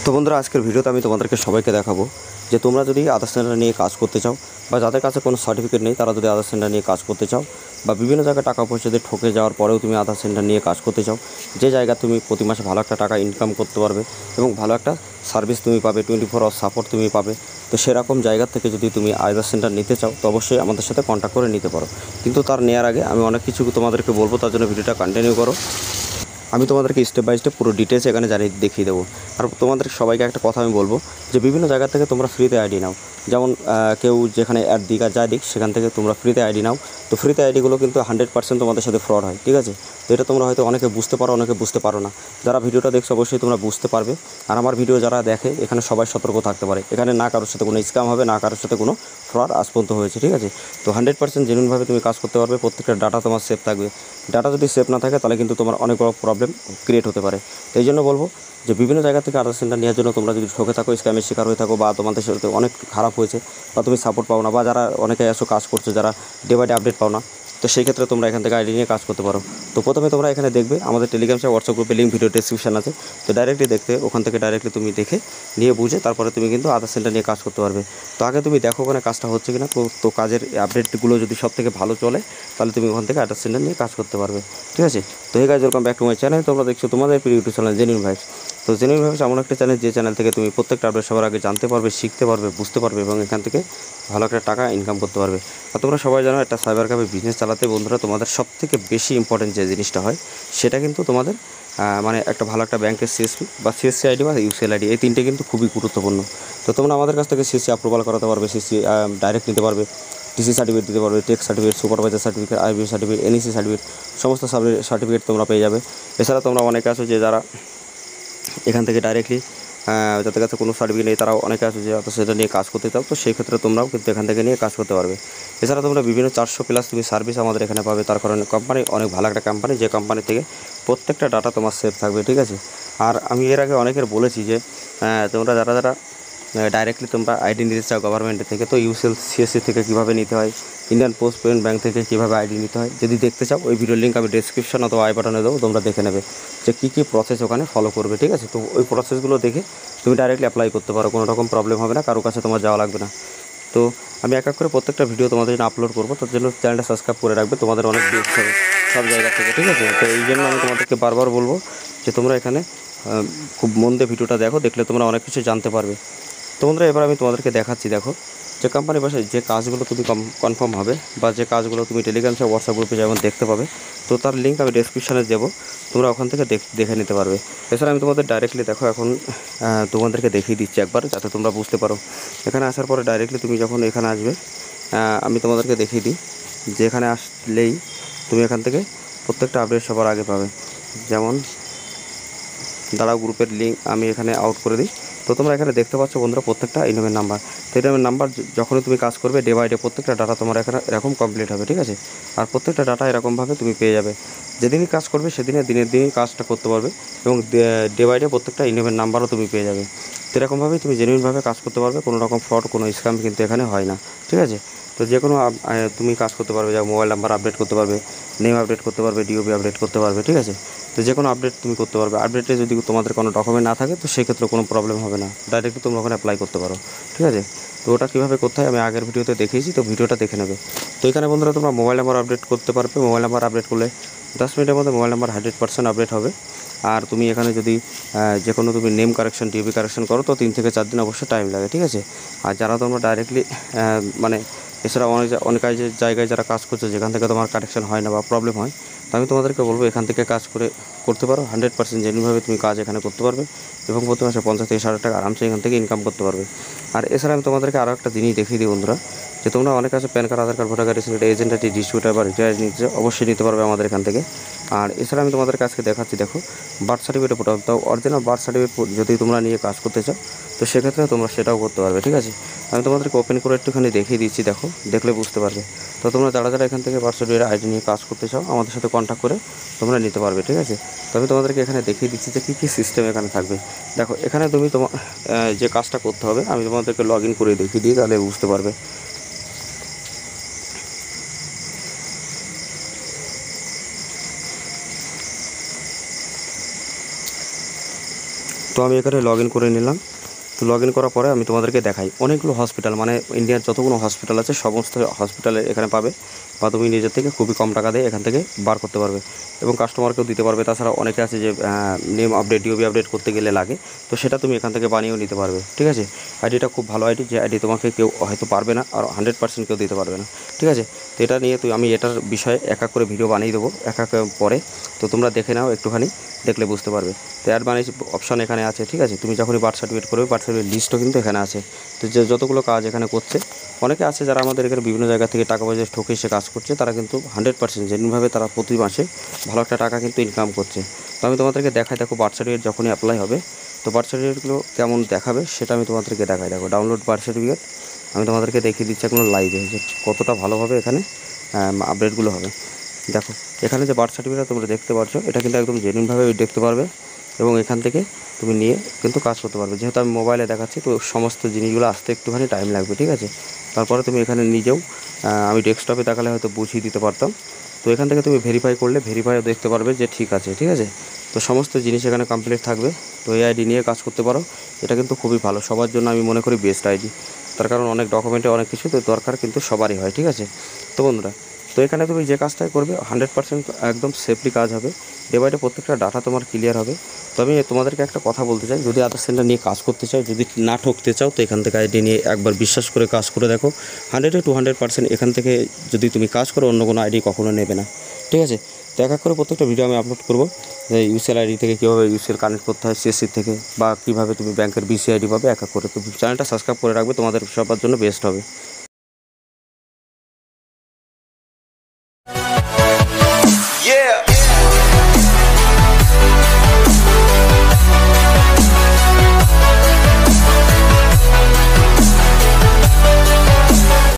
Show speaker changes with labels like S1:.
S1: তো বন্ধুরা, আজকের ভিডিওতে আমি তোমাদেরকে সবাইকে দেখাবো যে তোমরা যদি আধার সেন্টার নিয়ে কাজ করতে চাও বা যাদের কাছে কোনো সার্টিফিকেট নেই তারা যদি আধার সেন্টার নিয়ে কাজ করতে চাও বা বিভিন্ন জায়গায় টাকা পয়সা দিয়ে ঠকে যাওয়ার পরেও তুমি আধার সেন্টার নিয়ে কাজ করতে চাও, যে জায়গা তুমি প্রতি মাসে ভালো একটা টাকা ইনকাম করতে পারবে এবং ভালো একটা সার্ভিস তুমি পাবে, 24 আওয়ার সাপোর্ট তুমি পাবে, তো সেরকম জায়গা থেকে যদি তুমি আধার সেন্টার নিতে চাও তো অবশ্যই আমাদের সাথে কন্ট্যাক্ট করে নিতে পারো। কিন্তু তার নেওয়ার আগে আমি অনেক কিছু তোমাদেরকে বলবো, তার জন্য ভিডিওটা কন্টিনিউ করো। আমি তোমাদেরকে স্টেপ বাই স্টেপ পুরো ডিটেলস এখানে দেখিয়ে দেবো। আর তোমাদের সবাইকে একটা কথা আমি বলবো যে বিভিন্ন জায়গা থেকে তোমরা ফ্রিতে আইডি নাও, যেমন কেউ যেখানে অ্যাড দিক আর যায় দিক সেখান থেকে তোমরা ফ্রিতে আইডি নাও। তো ফ্রিতে আইডিগুলো কিন্তু 100% তোমাদের সাথে ফ্রড হয়, ঠিক আছে? তো এটা তোমরা হয়তো অনেকে বুঝতে পারো, অনেকে বুঝতে পারো না। যারা ভিডিওটা দেখছো অবশ্যই তোমরা বুঝতে পারবে। আর আমার ভিডিও যারা দেখে এখানে সবাই সতর্ক থাকতে পারে, এখানে না কারোর সাথে কোনো স্ক্যাম হবে, না কারোর সাথে কোনো ফ্রড আজ পর্যন্ত হয়েছে, ঠিক আছে? তো 100% জেনুইনভাবে তুমি কাজ করতে পারবে, প্রত্যেকটা ডাটা তোমার সেফ থাকবে। ডাটা যদি সেফ না থাকে তাহলে কিন্তু তোমার অনেক বড় প্রবলেম ক্রিয়েট হতে পারে। তো এই জন্য বলবো যে বিভিন্ন জায়গা থেকে আধার সেন্টার নেওয়ার জন্য তোমরা যদি ঠকে থাকো, স্ক্যামের শিকার হয়ে থাকো, বা তোমাদের সাথে অনেক খারাপ হয়েছে বা তুমি সাপোর্ট পাও না, বা যারা অনেকে এসো কাজ করছো যারা ডে বাই ডে আপডেট পাও না, তো সেই ক্ষেত্রে তোমরা এখান থেকে আইডি নিয়ে কাজ করতে পারো। তো প্রথমে তোমরা এখানে দেখবে আমাদের টেলিগ্রাম বা হোয়াটসঅ্যাপ গ্রুপে লিঙ্ক ভিডিও ডেসক্রিপশন আছে, তো ডাইরেক্টলি দেখতে ওখান থেকে ডাইরেক্টলি তুমি দেখে নিয়ে বুঝে তারপরে তুমি কিন্তু আধার সেন্টার নিয়ে কাজ করতে পারবে। তো আগে তুমি দেখো ওখানে কাজটা হচ্ছে কিনা, তো কাজের আপডেটগুলো যদি সব থেকে ভালো চলে তাহলে তুমি ওখান থেকে আধার সেন্টার নিয়ে কাজ করতে পারবে, ঠিক আছে? তো hey guys, welcome back to my channel. তোমরা দেখছো তোমাদের প্রিয় ইউটিউব চ্যানেল জেনুইন ভাইবস। তো জেনুইন ভাইবস এমন একটা চ্যানেল যে চ্যানেল থেকে তুমি প্রত্যেকটা আপডেট সবার আগে জানতে পারবে, শিখতে পারবে, বুঝতে পারবে এবং এখান থেকে ভালো একটা টাকা ইনকাম করতে পারবে। আর তোমরা সবাই জানো একটা সাইবার ক্যাফে বিজনেস চালাতে বন্ধুরা তোমাদের সবথেকে বেশি ইম্পর্টেন্ট যে জিনিসটা হয় সেটা কিন্তু তোমাদের মানে একটা ভালো একটা ব্যাংকের সিএসপি বা সিএসসি আইডি বা ইউসিএল আইডি, এই তিনটে কিন্তু খুবই গুরুত্বপূর্ণ। তো তোমরা আমাদের কাছ থেকে সিএসসি অ্যাপ্রুভাল করাতে পারবে, সিএসসি ডাইরেক্ট নিতে পারবে, টিসি সার্টিফিকেট দিতে পারবে, tech certificate, supervisor certificate, IB certificate, NEC certificate, সমস্ত সার্টিফিকেট তোমরা পেয়ে যাবে। এছাড়া তোমরা অনেকে আছো যে যারা এখান থেকে ডাইরেক্টলি যাদের কাছে কোনো সার্টিফিকেট নেই তারাও অনেকে আছে যে সেটা নিয়ে কাজ করতে চাও, তো সেই ক্ষেত্রে তোমরাও কিন্তু এখান থেকে নিয়ে কাজ করতে পারবে। এছাড়া তোমরা বিভিন্ন 400+ তুমি সার্ভিস আমাদের এখানে পাবে। তার কারণে কোম্পানি অনেক ভালো একটা কোম্পানি, যে কোম্পানি থেকে প্রত্যেকটা ডাটা তোমার সেফ থাকবে, ঠিক আছে? আর আমি এর আগে অনেকের বলেছি যে তোমরা যারা যারা ডাইরেক্টলি তোমরা আইডি নিতে চাও গভর্নমেন্টের থেকে, তো ইউসিএল সিএসসি থেকে কীভাবে নিতে হয়, ইন্ডিয়ান পোস্ট পেমেন্ট ব্যাঙ্ক থেকে কীভাবে আইডি নিতে হয়, যদি দেখতে চাও ওই ভিডিওর লিঙ্ক আমি ডেসক্রিপশন অথবা আই বাটনে দেবো, তোমরা দেখে নেবে যে কী কী প্রসেস ওখানে ফলো করবে, ঠিক আছে? তো ওই প্রসেসগুলো দেখে তুমি ডাইরেক্টলি অ্যাপ্লাই করতে পারো, কোনো রকম প্রবলেম হবে না, কারোর কাছে তোমার যাওয়া লাগবে না। তো আমি এক এক করে প্রত্যেকটা ভিডিও তোমাদের জন্য আপলোড করবো, তার জন্য চ্যানেলটা সাবস্ক্রাইব করে রাখবে, তোমাদের অনেক ভিউজ হবে সব জায়গা থেকে, ঠিক আছে? তো এই জন্য আমি তোমাদেরকে বারবার বলবো যে তোমরা এখানে খুব মন দিয়ে ভিডিওটা দেখো, দেখলে তোমরা অনেক কিছু জানতে পারবে। তো বন্ধুরা, এবার আমি তোমাদেরকে দেখাচ্ছি, দেখো যে কোম্পানির পাশে যে কাজগুলো তুমি কনফার্ম হবে বা যে কাজগুলো তুমি টেলিগ্রাম বা হোয়াটসঅ্যাপ গ্রুপে যেমন দেখতে পাবে, তো তার লিঙ্ক আমি ডেসক্রিপশানে দেবো, তোমরা ওখান থেকে দেখে নিতে পারবে। এছাড়া আমি তোমাদের ডাইরেক্টলি দেখো এখন তোমাদেরকে দেখিয়ে দিচ্ছি একবার, যাতে তোমরা বুঝতে পারো। এখানে আসার পরে ডাইরেক্টলি তুমি যখন এখানে আসবে, আমি তোমাদেরকে দেখিয়ে দিই যে এখানে আসলেই তুমি এখান থেকে প্রত্যেকটা আপডেট সবার আগে পাবে। যেমন দাঁড়াও, গ্রুপের লিঙ্ক আমি এখানে আউট করে দিই। তো তোমরা এখানে দেখতে পাচ্ছ বন্ধুরা প্রত্যেকটা ইনকামের নাম্বার। তো ইনকামের নাম্বার যখনই তুমি কাজ করবে ডে বাই ডে প্রত্যেকটা ডাটা তোমার এখানে এরকম কমপ্লিট হবে, ঠিক আছে? আর প্রত্যেকটা ডাটা এরকমভাবে তুমি পেয়ে যাবে, যেদিনই কাজ করবে সেদিনে দিনের দিনই কাজটা করতে পারবে এবং ডে বাই ডে প্রত্যেকটা ইনকামের নাম্বারও তুমি পেয়ে যাবে। তো এরকমভাবেই তুমি জেনুইনভাবে কাজ করতে পারবে, কোনো রকম ফ্রড, কোনো স্ক্যাম কিন্তু এখানে হয় না, ঠিক আছে? তো যে কোনো তুমি কাজ করতে পারবে, যা মোবাইল নাম্বার আপডেট করতে পারবে, নেম আপডেট করতে পারবে, ডিওবি আপডেট করতে পারবে, ঠিক আছে? তো যে কোনো আপডেট তুমি করতে পারবে। আপডেটে যদি তোমাদের কোনো ডকুমেন্ট না থাকে তো সেক্ষেত্রে কোনো প্রবলেম হবে না, ডাইরেক্টলি তোমরা ওখানে অ্যাপ্লাই করতে পারো, ঠিক আছে? তো ওটা কীভাবে করতে হয় আমি আগের ভিডিওতে দেখিয়েছি, তো ভিডিওটা দেখে নেবে। তো এখানে বন্ধুরা তোমরা মোবাইল নাম্বার আপডেট করতে পারবে। মোবাইল নাম্বার আপডেট করলে 10 মিনিটের মধ্যে মোবাইল নাম্বার 100% আপডেট হবে। আর তুমি এখানে যদি যে কোনো তুমি নেম কারেকশন, ডিওবি কারেকশন করো তো 3 থেকে 4 দিন অবশ্যই টাইম লাগে, ঠিক আছে? আর যারা তোমরা ডাইরেক্টলি মানে এছাড়া অনেক জায়গায় যারা কাজ করছে যেখান থেকে তোমার কারেকশন হয় না বা প্রবলেম হয়, তো আমি তোমাদেরকে বলবো এখান থেকে কাজ করতে পারো। 100% জেনুইনভাবে তুমি কাজ এখানে করতে পারবে এবং প্রতি মাসে 50 থেকে 60 টাকা আরামসে এখান থেকে ইনকাম করতে পারবে। আর এছাড়া আমি তোমাদেরকে আরও একটা জিনিস দেখিয়ে দিই বন্ধুরা, যে তোমরা অনেক আছে PAN card, Aadhaar card, voter card, ration agent ID, distributor বা রিটায়ার নিতে অবশ্যই নিতে পারবে আমাদের এখান থেকে। আর এছাড়া আমি তোমাদের কাছে দেখাচ্ছি, দেখো বার্থ সার্টিফিকেট ফটো, তো অরিজিনাল বার্থ সার্টিফিকেট যদি তোমরা নিয়ে কাজ করতে চাও তো সেক্ষেত্রে তোমরা সেটাও করতে পারবে, ঠিক আছে? আমি তোমাদেরকে ওপেন করে একটুখানি দেখিয়ে দিচ্ছি, দেখো দেখলে বুঝতে পারবে। তো তোমরা যারা যারা এখান থেকে বার্থ সার্টিফিকেট আইডি নিয়ে কাজ করতে চাও আমাদের সাথে কন্ট্যাক্ট করে তোমরা নিতে পারবে, ঠিক আছে? তো আমি তোমাদেরকে এখানে দেখিয়ে দিচ্ছি যে কী কী সিস্টেম এখানে থাকবে। দেখো এখানে তুমি তোমার যে কাজটা করতে হবে আমি তোমাদেরকে লগ ইন করে দেখিয়ে দিই, তাহলে বুঝতে পারবে। তো তো আমি এখানে লগ ইন করে নিলাম। তো লগ ইন করার পরে আমি তোমাদেরকে দেখাই অনেকগুলো হসপিটাল, মানে ইন্ডিয়ার যতগুলো হসপিটাল আছে সমস্ত হসপিটালে এখানে পাবে, বা তুমি নিজের থেকে খুবই কম টাকা দিয়ে এখান থেকে বার করতে পারবে এবং কাস্টমারকেও দিতে পারবে। তাছাড়া অনেকে আছে যে নেম আপডেট ডিওবি আপডেট করতে গেলে লাগে, তো সেটা তুমি এখান থেকে বানিয়েও নিতে পারবে। ঠিক আছে, আইডিটা খুব ভালো আইডি, যে আইডি তোমাকে কেউ হয়তো পারবে না আর 100% কেউ দিতে পারবে না। ঠিক আছে, তো এটা নিয়ে আমি এটার বিষয়ে এক এক করে ভিডিও বানিয়ে দেবো এক এক পরে, তো তোমরা দেখে নাও, একটুখানি দেখলে বুঝতে পারবে। তো অ্যাড মানি অপশান এখানে আছে। ঠিক আছে, তুমি যখনই বার্থ সার্টিফিকেট করবে বার্থ সার্টিফিকেট লিস্টও কিন্তু এখানে আছে। তো যে যতগুলো কাজ এখানে করছে, অনেকে আছে যারা আমাদের এখানে বিভিন্ন জায়গা থেকে টাকা পয়সা ঠকে এসে কাজ করছে, তারা কিন্তু 100% জেনুইনভাবে তারা প্রতি মাসে ভালো একটা টাকা কিন্তু ইনকাম করছে। তো আমি তোমাদেরকে দেখাই, দেখো বার্থ সার্টিফিকেট যখনই অ্যাপ্লাই হবে তো বার্থ সার্টিফিকেটগুলো কেমন দেখাবে সেটা আমি তোমাদেরকে দেখাই। দেখো ডাউনলোড বার্থ সার্টিফিকেট, আমি তোমাদেরকে দেখিয়ে দিচ্ছি এখন লাইভে যে কতটা ভালোভাবে এখানে আপডেটগুলো হবে। দেখো এখানে যে বার্থ সার্টিফিকেট তোমরা দেখতে পাচ্ছ, এটা কিন্তু একদম জেনুইনভাবে দেখতে পারবে এবং এখান থেকে তুমি নিয়ে কিন্তু কাজ করতে পারবে। যেহেতু আমি মোবাইলে দেখাচ্ছি, তো সমস্ত জিনিসগুলো আসতে একটুখানি টাইম লাগবে। ঠিক আছে, তারপরে তুমি এখানে নিজেও আমি ডেস্কটপে দেখালে হয়তো বুঝিয়ে দিতে পারতাম। তো এখান থেকে তুমি ভেরিফাই করলে ভেরিফাইও দেখতে পারবে যে ঠিক আছে। ঠিক আছে, তো সমস্ত জিনিস এখানে কমপ্লিট থাকবে। তো এই আইডি নিয়ে কাজ করতে পারো, এটা কিন্তু খুবই ভালো, সবার জন্য আমি মনে করি বেস্ট আইডি। তার কারণ অনেক ডকুমেন্টে অনেক কিছু তো দরকার কিন্তু সবারই হয়। ঠিক আছে, তো বন্ধুরা, তো এখানে তুমি যে কাজটাই করবে 100% একদম সেফলি কাজ হবে, ডে বাই ডে প্রত্যেকটা ডাটা তোমার ক্লিয়ার হবে। তো আমি তোমাদেরকে একটা কথা বলতে চাই, যদি আধার সেন্টার নিয়ে কাজ করতে চাও, যদি না ঠকতে চাও, তো এখান থেকে আইডি নিয়ে একবার বিশ্বাস করে কাজ করে দেখো, 100-200% এখান থেকে যদি তুমি কাজ করো অন্য কোনো আইডি কখনো নেবে না। ঠিক আছে, তো এক এক করে প্রত্যেকটা ভিডিও আমি আপলোড করবো, যে ইউসিএল আইডি থেকে কীভাবে ইউসিএল কানেক্ট করতে হয় সিএসসি থেকে, বা কীভাবে তুমি ব্যাংকের বিসি আইডি পাবে, এক এক করে। তো চ্যানেলটা সাবস্ক্রাইব করে রাখবে, তোমাদের সবার জন্য বেস্ট হবে।